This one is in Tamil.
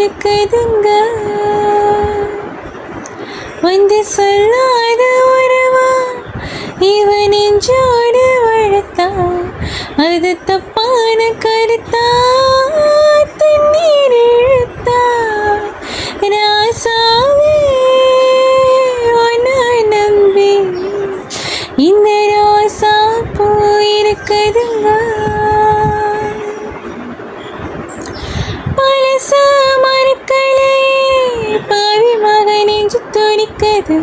இருக்குதுங்க. வந்து சொல்லாத உறவா இவன் நெஞ்சோடு வளர்த்தா, அது தப்பான கருத்தா தண்ணீர் இழுத்தா. ராசாவே உன்னை நம்பி இந்த ரோசா பூ இருக்குதுங்க. பழச மறுக்கலையே பாவி மகன் நெஞ்சு துடிக்குது.